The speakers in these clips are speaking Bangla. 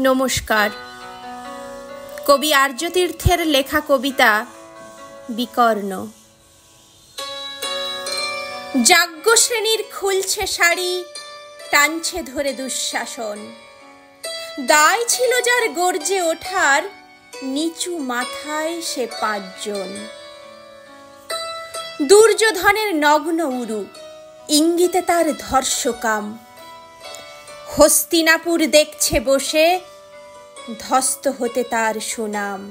নমস্কার। কবি আর্যতীর্থের লেখা কবিতা বিকর্ণ। যাজ্ঞ শ্রেণীর খুলছে শাড়ি, টানছে ধরে দুঃশাসন। দায় ছিল যার গর্জে ওঠার, নিচু মাথায় সে ৫ জন। দুর্যোধনের নগ্ন উরু, ইঙ্গিতে তার ধর্ষকাম। হস্তিনাপুর দেখছে বসে, ধ্বস্ত হতে তার সুনাম।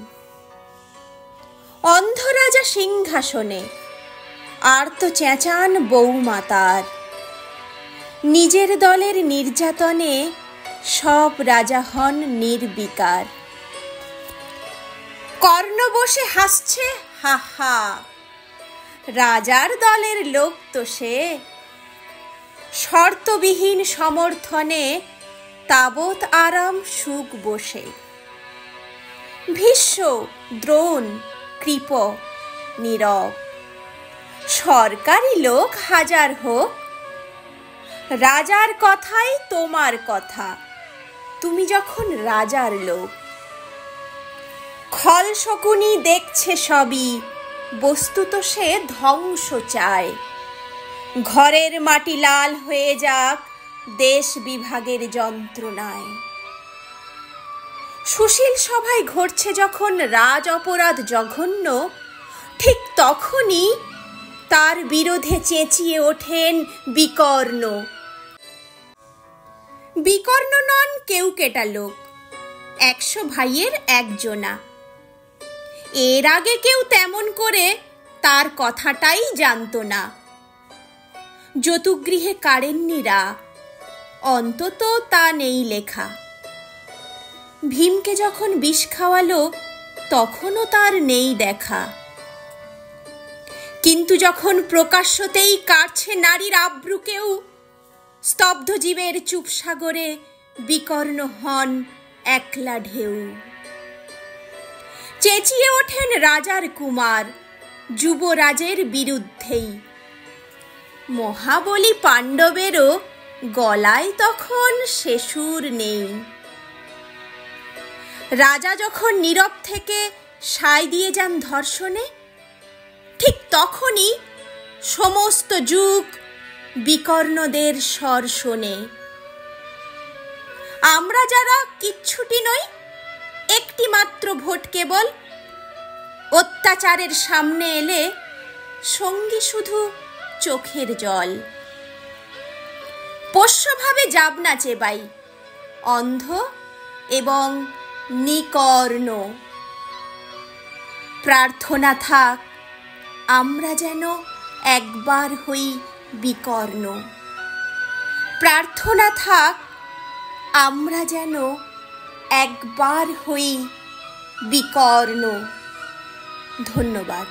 অন্ধ রাজা সিংহাসনে, আর্ত চেঁচান বৌমা তার। নিজের দলের নির্যাতনে সব রাজা হন নির্বিকার। কর্ণ বসে হাসছে হা হা, রাজার দলের লোক তো সে। শর্তবিহীন সমর্থনে তাবৎ আরাম সুখ বসে। ভীষ্ম, দ্রোণ, কৃপ নীরব, সরকারি লোক হাজার হোক। রাজার কথাই তোমার কথা, তুমি যখন রাজার লোক। খল শকুনি দেখছে সবই, বস্তুত সে ধ্বংস চায়। ঘরের মাটি লাল হয়ে যাক দেশ বিভাগের যন্ত্রণায়। সুশীল সভায় ঘটছে যখন রাজ অপরাধ জঘন্য, ঠিক তখনই তার বিরোধে চেঁচিয়ে ওঠেন বিকর্ণ। বিকর্ণ নন কেউ কেটা লোক, ১০০ ভাইয়ের একজনা। এর আগে কেউ তেমন করে তার কথাটাই জানত না। যতুগৃহে কারেন্নিরা, অন্তত তা নেই লেখা। ভীমকে যখন বিষ খাওয়ালো, তখনও তার নেই দেখা। কিন্তু যখন প্রকাশ্যতেই কাটছে নারীর আব্রুকেও, স্তব্ধ জীবের চুপ সাগরে বিকর্ণ হন একলা ঢেউ। চেঁচিয়ে ওঠেন রাজার কুমার, যুবরাজের বিরুদ্ধেই। মহাবলী পাণ্ডবেরও গলায় তখন সে সুর নেই। রাজা যখন নীরব থেকে সায় দিয়ে যান ধর্ষণে, ঠিক তখনই সমস্ত যুগ বিকর্ণদের স্বর শোনে। আমরা যারা কিচ্ছুটি নই, একটি মাত্র ভোট কেবল। অত্যাচারের সামনে এলে সঙ্গী শুধু চোখের জল। পোষ্যভাবে যাবনা চেবাই, অন্ধ এবং নিকর্ণ। প্রার্থনা থাক আমরা যেন একবার হই বিকর্ণ। প্রার্থনা থাক আমরা যেন একবার হই বিকর্ণ। ধন্যবাদ।